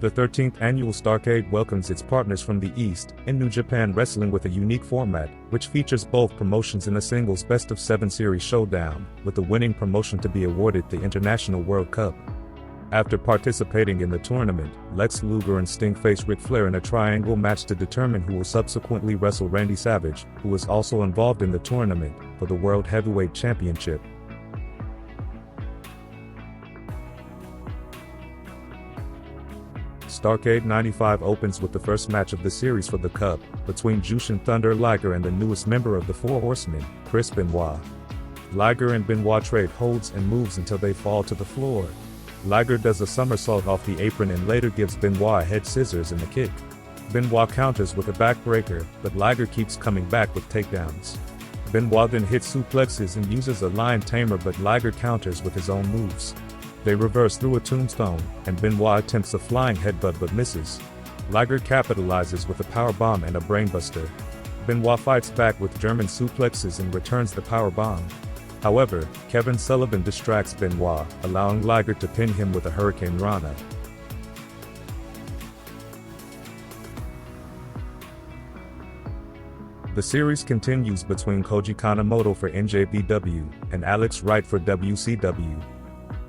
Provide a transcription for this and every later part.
The 13th annual Starrcade welcomes its partners from the East in New Japan Wrestling with a unique format, which features both promotions in a singles best-of-7 series showdown, with the winning promotion to be awarded the International World Cup. After participating in the tournament, Lex Luger and Sting face Ric Flair in a triangle match to determine who will subsequently wrestle Randy Savage, who was also involved in the tournament, for the World Heavyweight Championship. Starrcade 95 opens with the first match of the series for the Cup, between Jushin Thunder Liger and the newest member of the Four Horsemen, Chris Benoit. Liger and Benoit trade holds and moves until they fall to the floor. Liger does a somersault off the apron and later gives Benoit a head scissors and a kick. Benoit counters with a backbreaker, but Liger keeps coming back with takedowns. Benoit then hits suplexes and uses a lion tamer, but Liger counters with his own moves. They reverse through a tombstone, and Benoit attempts a flying headbutt but misses. Liger capitalizes with a powerbomb and a brainbuster. Benoit fights back with German suplexes and returns the powerbomb. However, Kevin Sullivan distracts Benoit, allowing Liger to pin him with a Hurricane Rana. The series continues between Koji Kanemoto for NJPW and Alex Wright for WCW.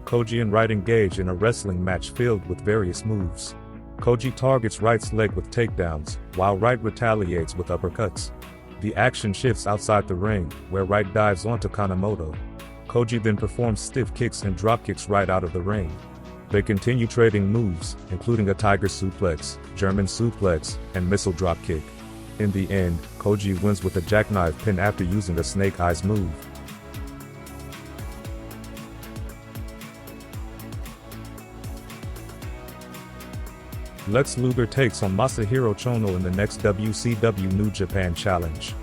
Koji and Wright engage in a wrestling match filled with various moves. Koji targets Wright's leg with takedowns, while Wright retaliates with uppercuts. The action shifts outside the ring, where Wright dives onto Kanemoto. Koji then performs stiff kicks and dropkicks Wright out of the ring. They continue trading moves, including a tiger suplex, German suplex, and missile dropkick. In the end, Koji wins with a jackknife pin after using a snake eyes move. Lex Luger takes on Masahiro Chono in the next WCW New Japan Challenge.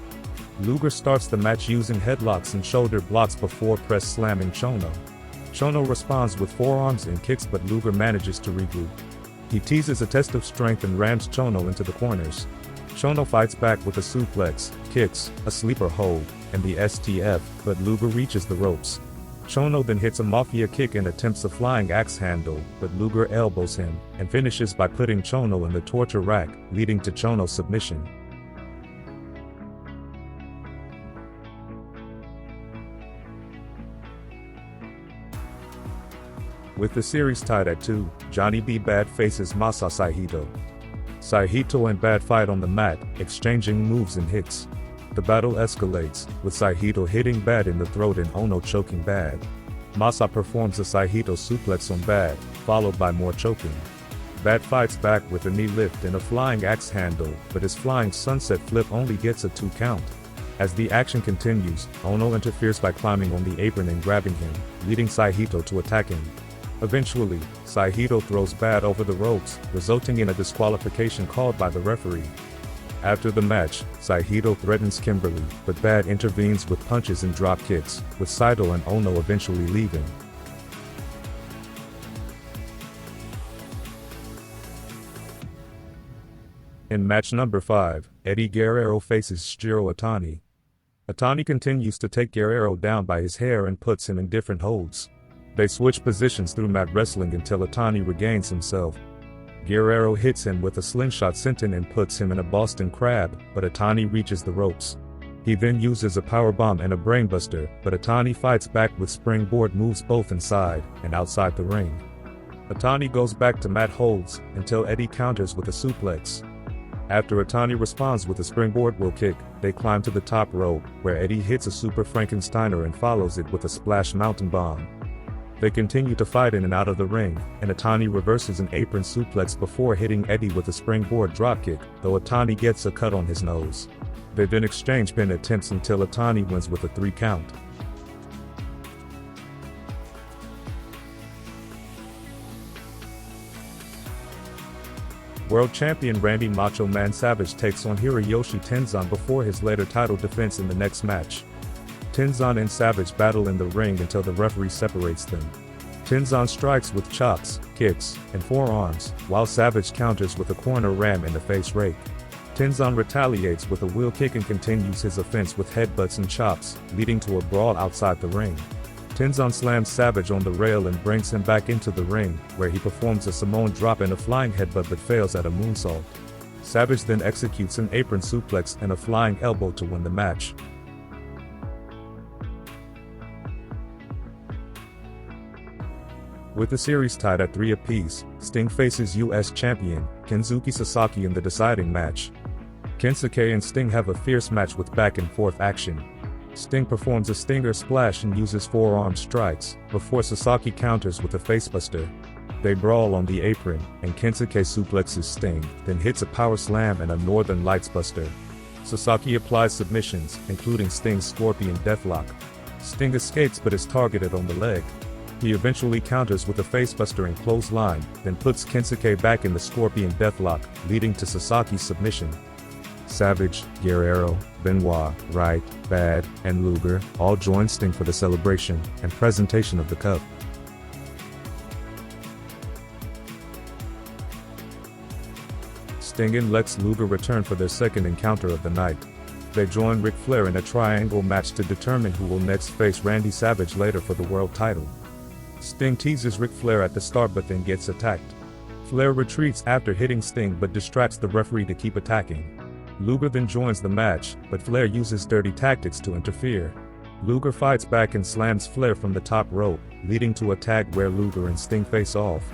Luger starts the match using headlocks and shoulder blocks before press slamming Chono. Chono responds with forearms and kicks, but Luger manages to regroup. He teases a test of strength and rams Chono into the corners. Chono fights back with a suplex, kicks, a sleeper hold, and the STF, but Luger reaches the ropes. Chono then hits a Mafia kick and attempts a flying axe handle, but Luger elbows him, and finishes by putting Chono in the torture rack, leading to Chono's submission. With the series tied at 2, Johnny B. Bad faces Masa Saito. Saito and Bad fight on the mat, exchanging moves and hits. The battle escalates, with Saito hitting Bad in the throat and Ono choking Bad. Masa performs a Saito suplex on Bad, followed by more choking. Bad fights back with a knee lift and a flying axe handle, but his flying sunset flip only gets a 2 count. As the action continues, Ono interferes by climbing on the apron and grabbing him, leading Saito to attack him. Eventually, Saito throws Bad over the ropes, resulting in a disqualification called by the referee. After the match, Saito threatens Kimberly, but Bad intervenes with punches and drop kicks, with Saito and Ono eventually leaving. In match number 5, Eddie Guerrero faces Shiro Atani. Atani continues to take Guerrero down by his hair and puts him in different holds. They switch positions through mat wrestling until Atani regains himself. Guerrero hits him with a slingshot senton and puts him in a Boston Crab, but Atani reaches the ropes. He then uses a powerbomb and a brainbuster, but Atani fights back with springboard moves both inside and outside the ring. Atani goes back to mat holds, until Eddie counters with a suplex. After Atani responds with a springboard wheel kick, they climb to the top rope, where Eddie hits a Super Frankensteiner and follows it with a splash mountain bomb. They continue to fight in and out of the ring, and Atani reverses an apron suplex before hitting Eddie with a springboard dropkick, though Atani gets a cut on his nose. They then exchange pin attempts until Atani wins with a 3 count. World Champion Randy Macho Man Savage takes on Hiroyoshi Tenzan before his later title defense in the next match. Tenzan and Savage battle in the ring until the referee separates them. Tenzan strikes with chops, kicks, and forearms, while Savage counters with a corner ram and a face rake. Tenzan retaliates with a wheel kick and continues his offense with headbutts and chops, leading to a brawl outside the ring. Tenzon slams Savage on the rail and brings him back into the ring, where he performs a Samoan drop and a flying headbutt but fails at a moonsault. Savage then executes an apron suplex and a flying elbow to win the match. With the series tied at 3 apiece, Sting faces US Champion Kensuke Sasaki in the deciding match. Kensuke and Sting have a fierce match with back-and-forth action. Sting performs a Stinger Splash and uses forearm strikes, before Sasaki counters with a facebuster. They brawl on the apron, and Kensuke suplexes Sting, then hits a power slam and a Northern Lights buster. Sasaki applies submissions, including Sting's Scorpion Deathlock. Sting escapes but is targeted on the leg. He eventually counters with a facebuster and clothesline, then puts Kensuke back in the Scorpion Deathlock, leading to Sasaki's submission. Savage, Guerrero, Benoit, Wright, Bad, and Luger all join Sting for the celebration and presentation of the cup. Sting and Lex Luger return for their second encounter of the night. They join Ric Flair in a triangle match to determine who will next face Randy Savage later for the world title. Sting teases Ric Flair at the start but then gets attacked. Flair retreats after hitting Sting but distracts the referee to keep attacking. Luger then joins the match, but Flair uses dirty tactics to interfere. Luger fights back and slams Flair from the top rope, leading to a tag where Luger and Sting face off.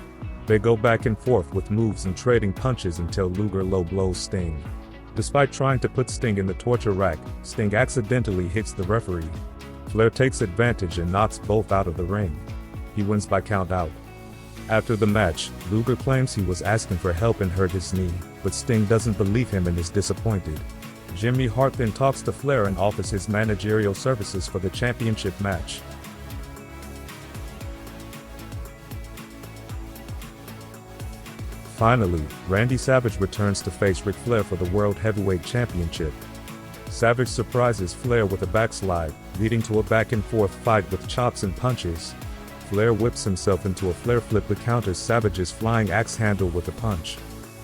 They go back and forth with moves and trading punches until Luger low blows Sting. Despite trying to put Sting in the torture rack, Sting accidentally hits the referee. Flair takes advantage and knocks both out of the ring. He wins by count out. After the match, Luger claims he was asking for help and hurt his knee, but Sting doesn't believe him and is disappointed. Jimmy Hart then talks to Flair and offers his managerial services for the championship match. Finally, Randy Savage returns to face Ric Flair for the World Heavyweight Championship. Savage surprises Flair with a backslide, leading to a back-and-forth fight with chops and punches. Flair whips himself into a Flair flip but counters Savage's flying axe handle with a punch.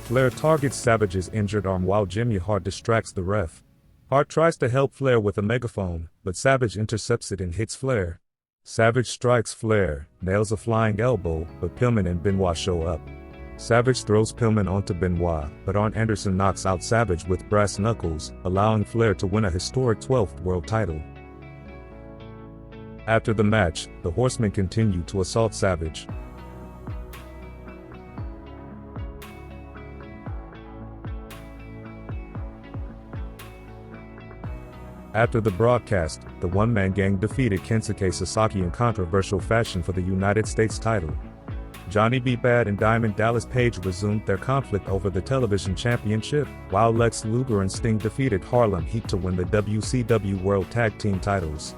Flair targets Savage's injured arm while Jimmy Hart distracts the ref. Hart tries to help Flair with a megaphone, but Savage intercepts it and hits Flair. Savage strikes Flair, nails a flying elbow, but Pillman and Benoit show up. Savage throws Pillman onto Benoit, but Arn Anderson knocks out Savage with brass knuckles, allowing Flair to win a historic 12th world title. After the match, the Horsemen continue to assault Savage. After the broadcast, the one-man gang defeated Kensuke Sasaki in controversial fashion for the United States title. Johnny B. Bad and Diamond Dallas Page resumed their conflict over the television championship, while Lex Luger and Sting defeated Harlem Heat to win the WCW World Tag Team titles.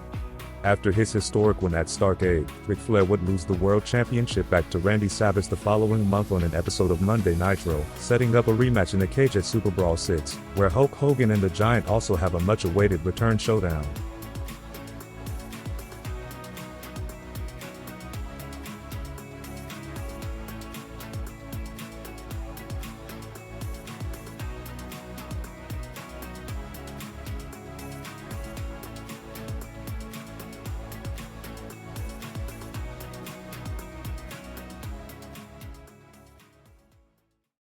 After his historic win at Starrcade, Ric Flair would lose the World Championship back to Randy Savage the following month on an episode of Monday Nitro, setting up a rematch in the cage at Super Brawl 6, where Hulk Hogan and the Giant also have a much-awaited return showdown.